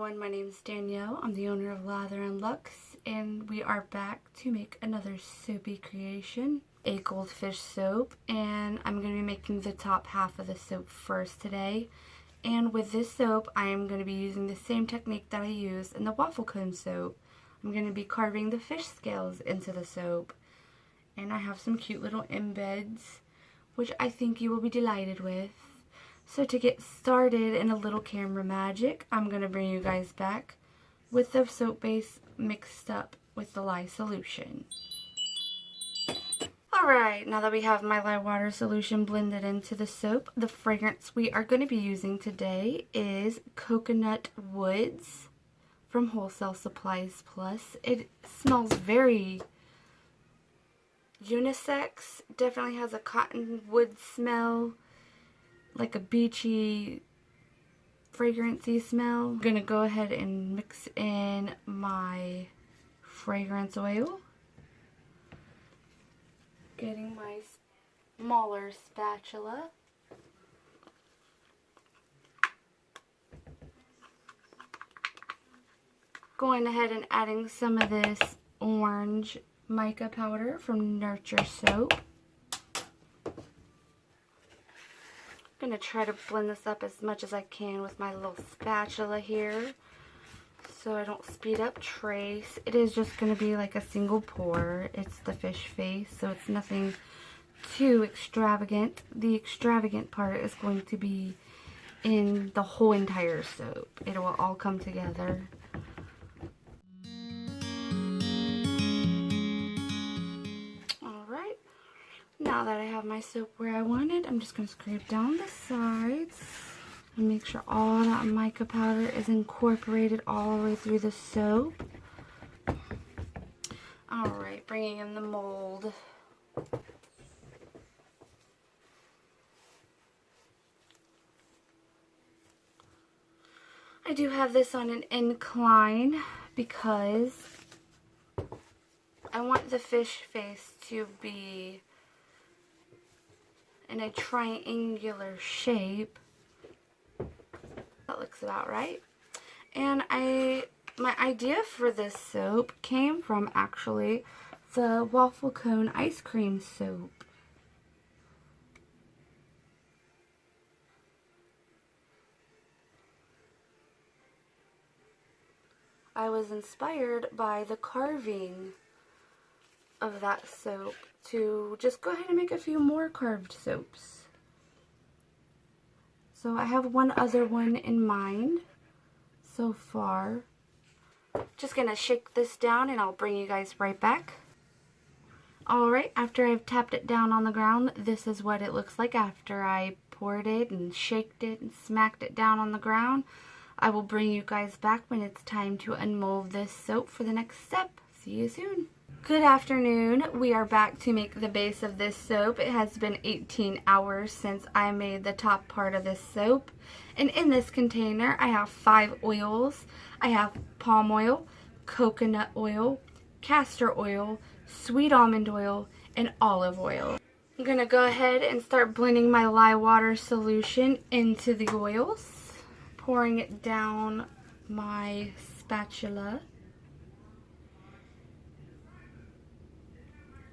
everyone, my name is Danielle. I'm the owner of Lather In Lux, and we are back to make another soapy creation, a goldfish soap, and I'm going to be making the top half of the soap first today. And with this soap, I am going to be using the same technique that I used in the waffle cone soap. I'm going to be carving the fish scales into the soap, and I have some cute little embeds, which I think you will be delighted with. So to get started in a little camera magic, I'm going to bring you guys back with the soap base mixed up with the lye solution. Alright, now that we have my lye water solution blended into the soap, the fragrance we are going to be using today is Coconut Woods from Wholesale Supplies Plus. It smells very unisex, definitely has a cottonwood smell, like a beachy, fragrancy smell. I'm going to go ahead and mix in my fragrance oil. Getting my smaller spatula. Going ahead and adding some of this orange mica powder from Nurture Soap. I'm going to try to blend this up as much as I can with my little spatula here so I don't speed up trace. It is just going to be like a single pour. It's the fish face, so it's nothing too extravagant. The extravagant part is going to be in the whole entire soap. It will all come together. Now that I have my soap where I want it, I'm just going to scrape down the sides and make sure all that mica powder is incorporated all the way through the soap. Alright, bringing in the mold. I do have this on an incline because I want the fish face to be in a triangular shape. That looks about right. And my idea for this soap came from actually the waffle cone ice cream soap. I was inspired by the carving of that soap to just go ahead and make a few more carved soaps. So I have one other one in mind so far. Just gonna shake this down and I'll bring you guys right back. Alright, after I've tapped it down on the ground, this is what it looks like after I poured it and shaked it and smacked it down on the ground. I will bring you guys back when it's time to unmold this soap for the next step. See you soon. Good afternoon. We are back to make the base of this soap. It has been 18 hours since I made the top part of this soap. And in this container, I have 5 oils. I have palm oil, coconut oil, castor oil, sweet almond oil, and olive oil. I'm going to go ahead and start blending my lye water solution into the oils, pouring it down my spatula.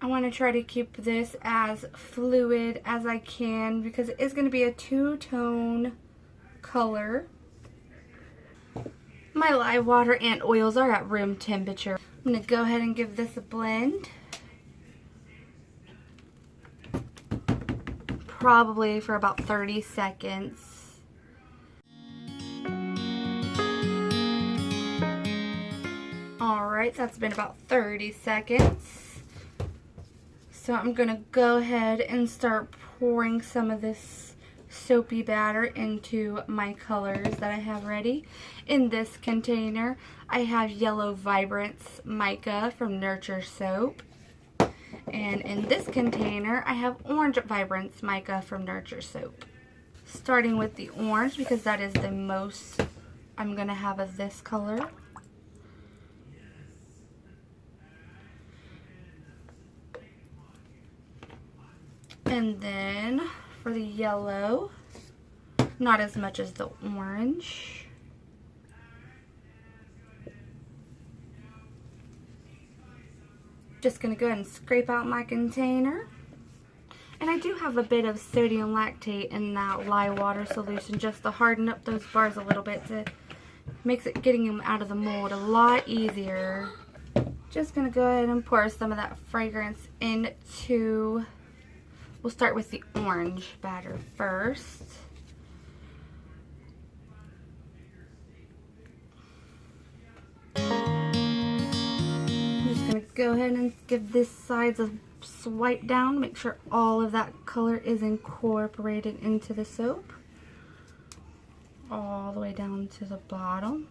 I want to try to keep this as fluid as I can because it is going to be a two-tone color. My lye water and oils are at room temperature. I'm going to go ahead and give this a blend. Probably for about 30 seconds. Alright, that's been about 30 seconds. So I'm going to go ahead and start pouring some of this soapy batter into my colors that I have ready. In this container, I have Yellow Vibrance Mica from Nurture Soap. And in this container, I have Orange Vibrance Mica from Nurture Soap. Starting with the orange because that is the most I'm going to have of this color. And then for the yellow, not as much as the orange. Just going to go ahead and scrape out my container. And I do have a bit of sodium lactate in that lye water solution just to harden up those bars a little bit, to makes it getting them out of the mold a lot easier. Just going to go ahead and pour some of that fragrance into, we'll start with the orange batter first. I'm just going to go ahead and give this side a swipe down, make sure all of that color is incorporated into the soap all the way down to the bottom.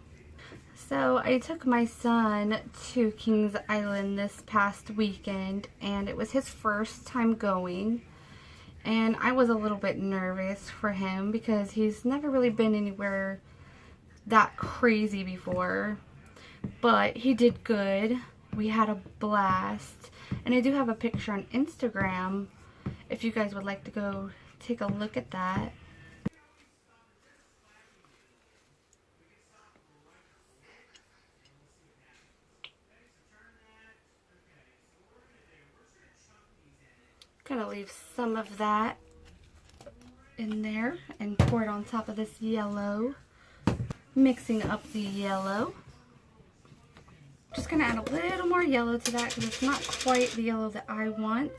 So I took my son to Kings Island this past weekend, and it was his first time going, and I was a little bit nervous for him because he's never really been anywhere that crazy before, but he did good. We had a blast. And I do have a picture on Instagram if you guys would like to go take a look at that. Gonna leave some of that in there and pour it on top of this yellow. Mixing up the yellow. Just going to add a little more yellow to that because it's not quite the yellow that I want.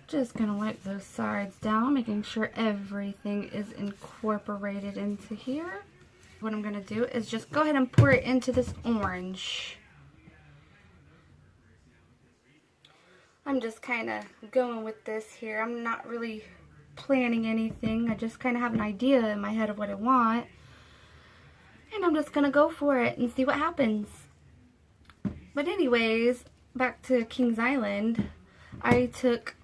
Just going to wipe those sides down, making sure everything is incorporated into here. What I'm going to do is just go ahead and pour it into this orange. I'm just kind of going with this here. I'm not really planning anything. I just kind of have an idea in my head of what I want. And I'm just going to go for it and see what happens. But anyways, back to Kings Island. I took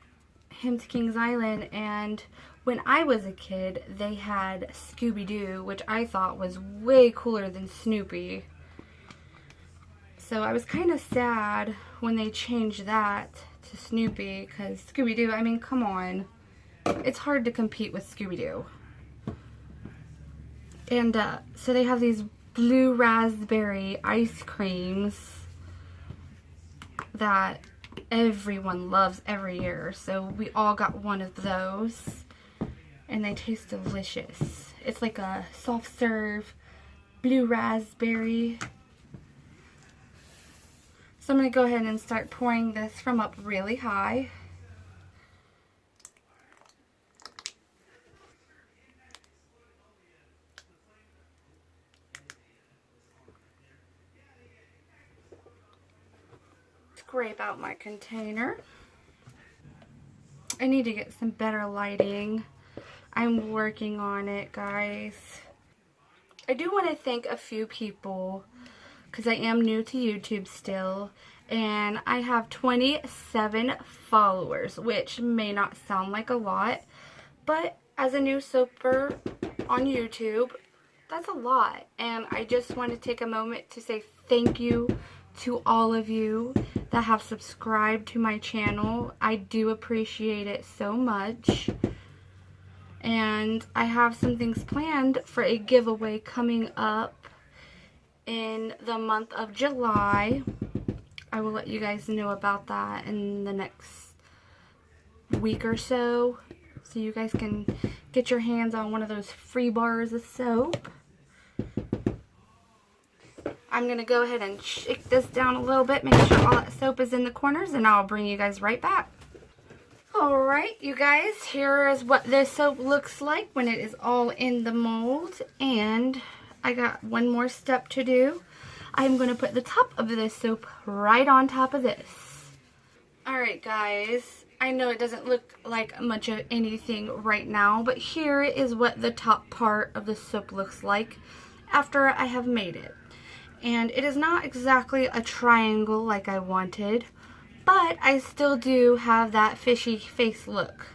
him to Kings Island, and when I was a kid, they had Scooby-Doo, which I thought was way cooler than Snoopy. So I was kind of sad when they changed that to Snoopy, because Scooby-Doo, I mean, come on. It's hard to compete with Scooby-Doo. And so they have these blue raspberry ice creams that everyone loves every year. So we all got one of those. And they taste delicious. It's like a soft serve blue raspberry. So I'm going to go ahead and start pouring this from up really high. Scrape out my container. I need to get some better lighting. I'm working on it, guys. I do want to thank a few people, because I am new to YouTube still, and I have 27 followers, which may not sound like a lot, but as a new soaper on YouTube, that's a lot. And I just want to take a moment to say thank you to all of you that have subscribed to my channel. I do appreciate it so much. And I have some things planned for a giveaway coming up in the month of July. I will let you guys know about that in the next week or so you guys can get your hands on one of those free bars of soap. I'm going to go ahead and shake this down a little bit, make sure all that soap is in the corners, and I'll bring you guys right back. Alright, you guys, here is what this soap looks like when it is all in the mold, and I got one more step to do. I'm going to put the top of this soap right on top of this. Alright guys, I know it doesn't look like much of anything right now, but here is what the top part of the soap looks like after I have made it. And it is not exactly a triangle like I wanted, but I still do have that fishy face look.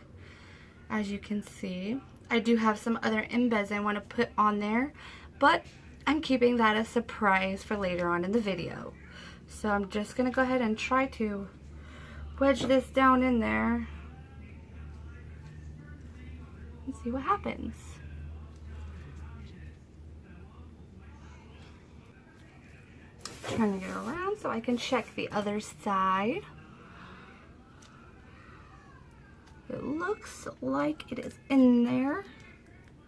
As you can see, I do have some other embeds I want to put on there, but I'm keeping that a surprise for later on in the video. So I'm just going to go ahead and try to wedge this down in there and see what happens. turning it around so I can check the other side. It looks like it is in there.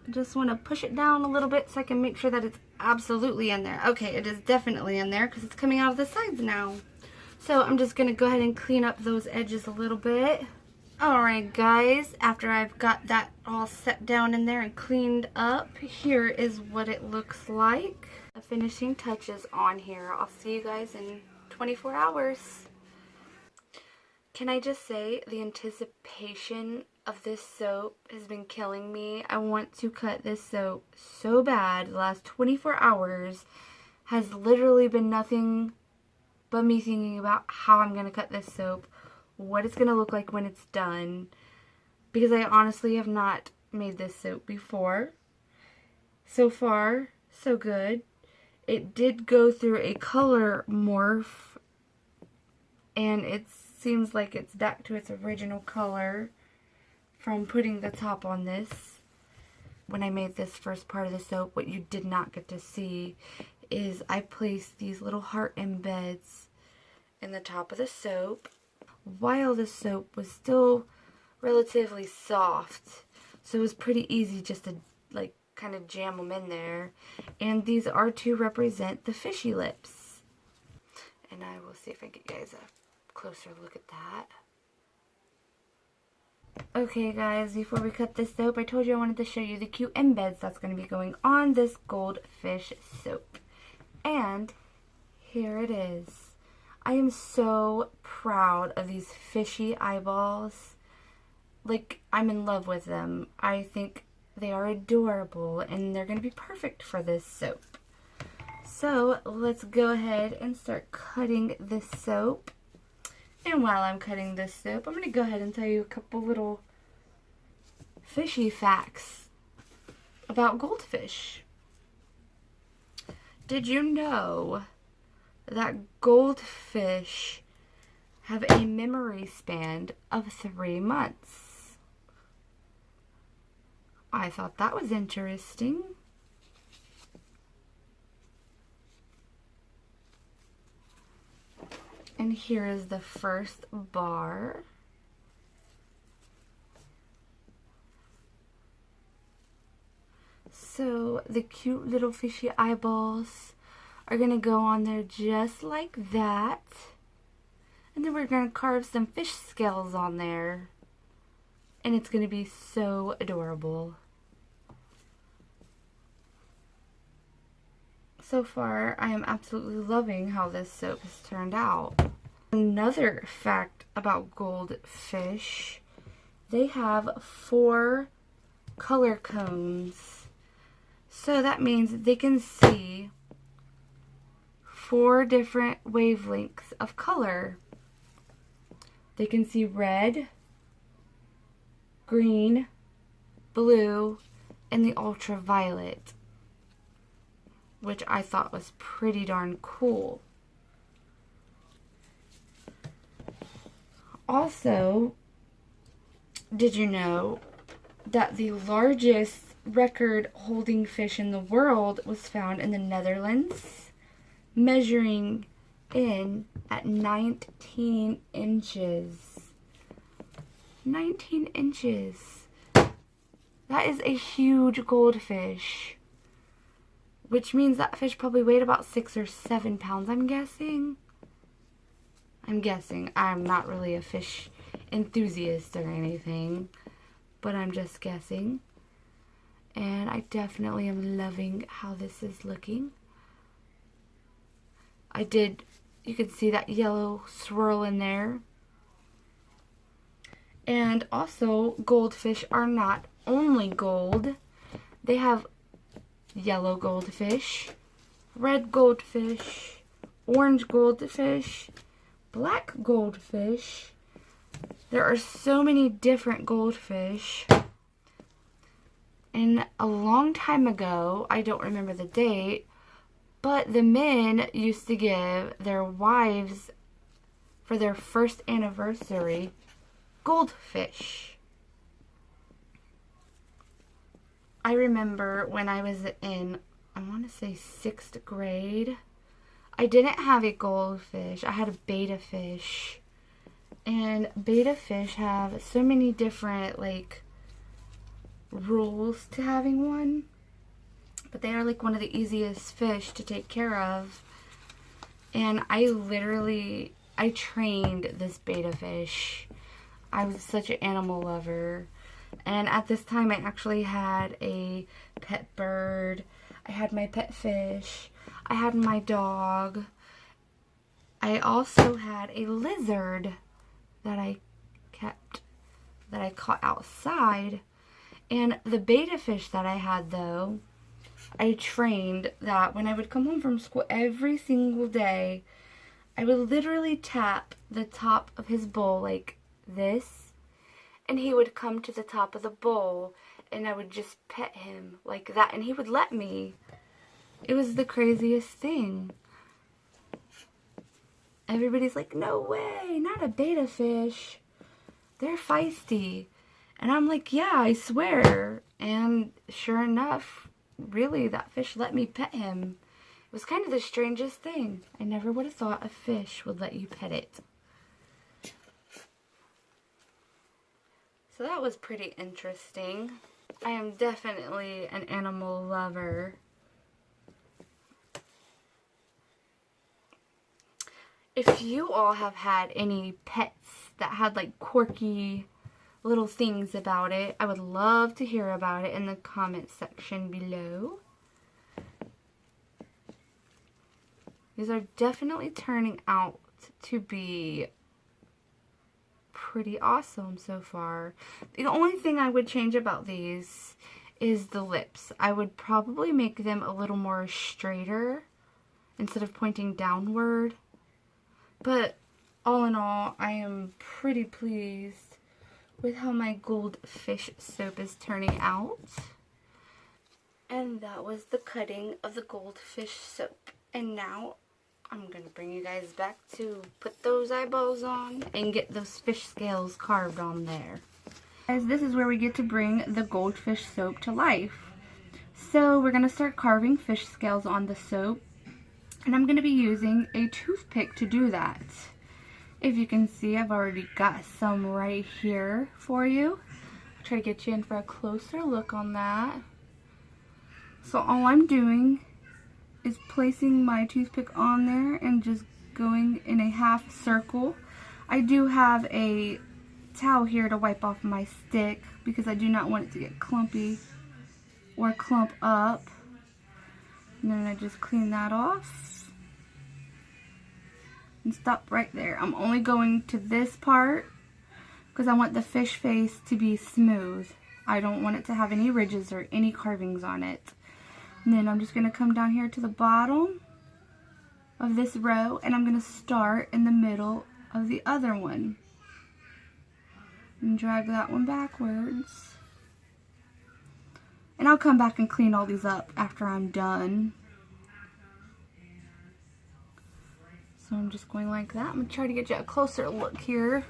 I just want to push it down a little bit so I can make sure that it's absolutely in there. Okay, it is definitely in there because it's coming out of the sides now. So I'm just going to go ahead and clean up those edges a little bit. Alright guys, after I've got that all set down in there and cleaned up, here is what it looks like. The finishing touches on here. I'll see you guys in 24 hours. Can I just say, the anticipation of this soap has been killing me. I want to cut this soap so bad. The last 24 hours has literally been nothing but me thinking about how I'm going to cut this soap, what it's going to look like when it's done, because I honestly have not made this soap before. So far, so good. It did go through a color morph, and it seems like it's back to its original color from putting the top on this. When I made this first part of the soap, what you did not get to see is I placed these little heart embeds in the top of the soap while the soap was still relatively soft, so it was pretty easy just to like kind of jam them in there. And these are to represent the fishy lips, and I will see if I get you guys a closer look at that. Okay guys, before we cut this soap, I told you I wanted to show you the cute embeds that's going to be going on this goldfish soap. And here it is. I am so proud of these fishy eyeballs. Like, I'm in love with them. I think they are adorable and they're going to be perfect for this soap. So let's go ahead and start cutting this soap. And while I'm cutting this soap, I'm going to go ahead and tell you a couple little fishy facts about goldfish. Did you know that goldfish have a memory span of 3 months? I thought that was interesting. And here is the first bar. So the cute little fishy eyeballs are going to go on there just like that. And then we're going to carve some fish scales on there. And it's going to be so adorable. So far, I am absolutely loving how this soap has turned out. Another fact about goldfish, they have 4 color cones. So that means they can see 4 different wavelengths of color. They can see red, green, blue, and the ultraviolet, which I thought was pretty darn cool. Also, did you know that the largest record-holding fish in the world was found in the Netherlands, measuring in at 19 inches. 19 inches. That is a huge goldfish. Which means that fish probably weighed about 6 or 7 pounds, I'm guessing. I'm not really a fish enthusiast or anything, but I'm just guessing. And I definitely am loving how this is looking. You can see that yellow swirl in there. And also, goldfish are not only gold. They have yellow goldfish, red goldfish, orange goldfish, black goldfish. There are so many different goldfish. And a long time ago, I don't remember the date, but the men used to give their wives, for their first anniversary, goldfish. I remember when I was in, I want to say 6th grade, I didn't have a goldfish. I had a betta fish. And betta fish have so many different, like, rules to having one. But they are, like, one of the easiest fish to take care of. And I trained this betta fish. I was such an animal lover. And at this time, I actually had a pet bird. I had my pet fish. I had my dog. I also had a lizard that I kept, that I caught outside. And the betta fish that I had, though, I trained that when I would come home from school every single day, I would literally tap the top of his bowl like this, and he would come to the top of the bowl, and I would just pet him like that, and he would let me. It was the craziest thing. Everybody's like, no way, not a betta fish. They're feisty. And I'm like, yeah, I swear. And sure enough, really, that fish let me pet him. It was kind of the strangest thing. I never would have thought a fish would let you pet it. So that was pretty interesting. I am definitely an animal lover. If you all have had any pets that had like quirky little things about it, I would love to hear about it in the comment section below. These are definitely turning out to be pretty awesome so far. The only thing I would change about these is the lips. I would probably make them a little more straighter instead of pointing downward. But all in all, I am pretty pleased with how my goldfish soap is turning out. And that was the cutting of the goldfish soap. And now I'm going to bring you guys back to put those eyeballs on and get those fish scales carved on there. Guys, this is where we get to bring the goldfish soap to life. So we're going to start carving fish scales on the soap. And I'm going to be using a toothpick to do that. If you can see, I've already got some right here for you. I'll try to get you in for a closer look on that. So all I'm doing is placing my toothpick on there and just going in a half circle. I do have a towel here to wipe off my stick because I do not want it to get clumpy or clump up. And then I just clean that off. And stop right there. I'm only going to this part because I want the fish face to be smooth. I don't want it to have any ridges or any carvings on it. And then I'm just going to come down here to the bottom of this row, and I'm going to start in the middle of the other one. And drag that one backwards. And I'll come back and clean all these up after I'm done. So I'm just going like that. I'm going to try to get you a closer look here.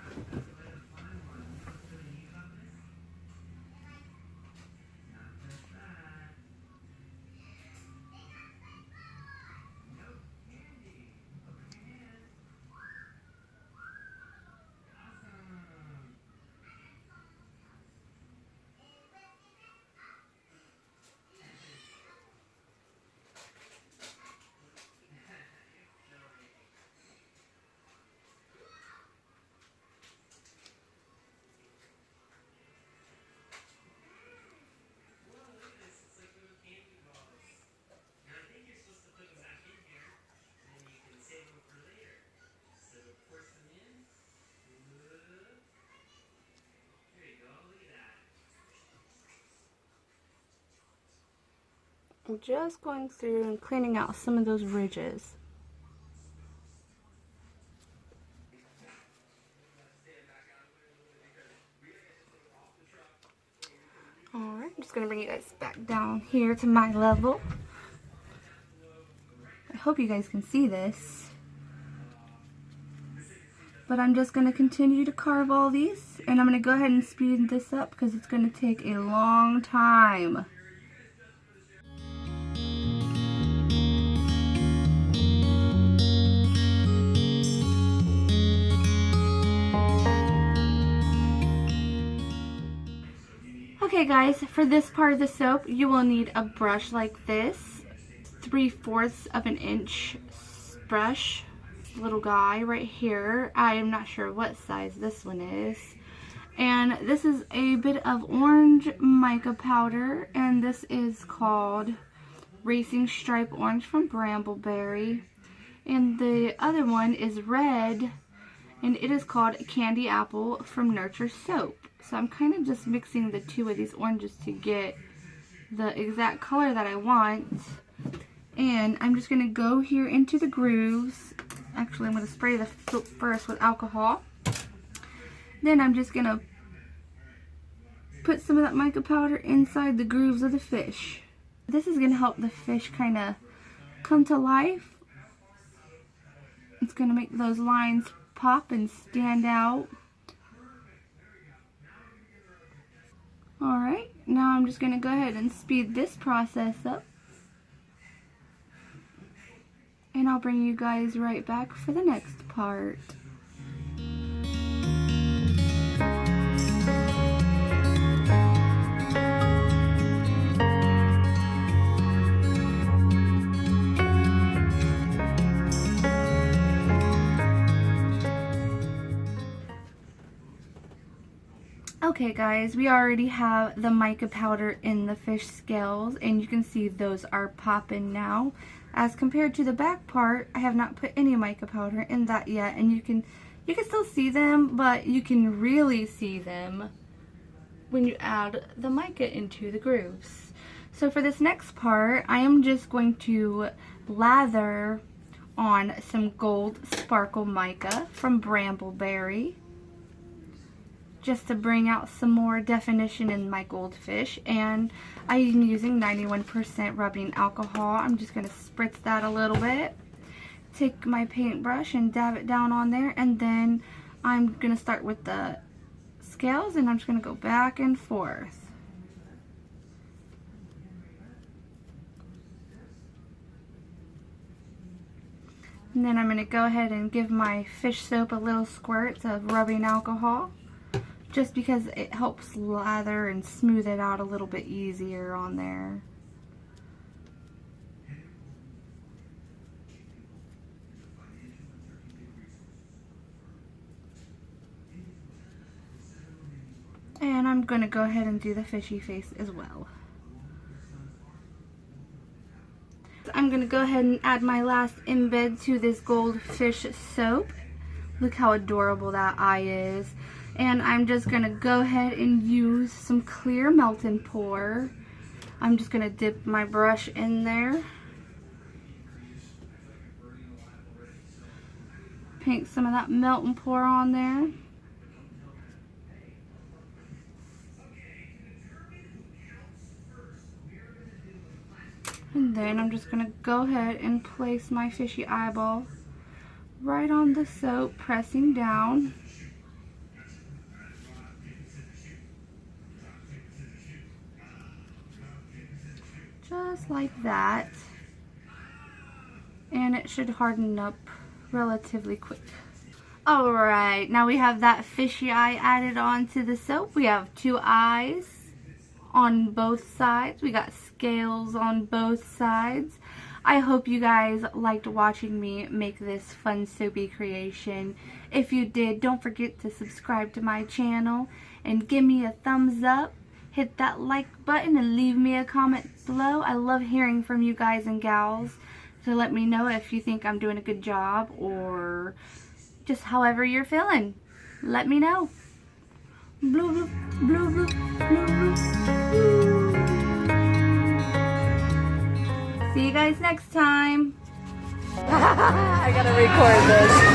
I'm just going through and cleaning out some of those ridges. Alright, I'm just going to bring you guys back down here to my level. I hope you guys can see this. But I'm just going to continue to carve all these, and I'm going to go ahead and speed this up because it's going to take a long time. Okay guys, for this part of the soap, you will need a brush like this, 3/4 of an inch brush, little guy right here. I am not sure what size this one is. And this is a bit of orange mica powder, and this is called Racing Stripe Orange from Brambleberry. And the other one is red, and it is called Candy Apple from Nurture Soap. So I'm kind of just mixing the two of these oranges to get the exact color that I want. And I'm just going to go here into the grooves. Actually, I'm going to spray the soap first with alcohol. Then I'm just going to put some of that mica powder inside the grooves of the fish. This is going to help the fish kind of come to life. It's going to make those lines pop and stand out. Alright, now I'm just going to go ahead and speed this process up. And I'll bring you guys right back for the next part. Okay guys, we already have the mica powder in the fish scales, and you can see those are popping now. As compared to the back part, I have not put any mica powder in that yet, and you can still see them, but you can really see them when you add the mica into the grooves. So for this next part, I am just going to lather on some gold sparkle mica from Brambleberry, just to bring out some more definition in my goldfish. And I am using 91% rubbing alcohol. I'm just going to spritz that a little bit. Take my paintbrush and dab it down on there, and then I'm going to start with the scales, and I'm just going to go back and forth. And then I'm going to go ahead and give my fish soap a little squirt of rubbing alcohol, just because it helps lather and smooth it out a little bit easier on there. And I'm going to go ahead and do the fishy face as well. I'm going to go ahead and add my last embed to this goldfish soap. Look how adorable that eye is. And I'm just going to go ahead and use some clear melt and pour. I'm just going to dip my brush in there. Paint some of that melt and pour on there. And then I'm just going to go ahead and place my fishy eyeball right on the soap, pressing down. Just like that. And it should harden up relatively quick. Alright, now we have that fishy eye added onto the soap. We have two eyes on both sides. We got scales on both sides. I hope you guys liked watching me make this fun soapy creation. If you did, don't forget to subscribe to my channel and give me a thumbs up. Hit that like button and leave me a comment below. I love hearing from you guys and gals to let me know if you think I'm doing a good job, or just however you're feeling. Let me know. Blue, blue, blue, blue, blue, blue. See you guys next time. I gotta record this.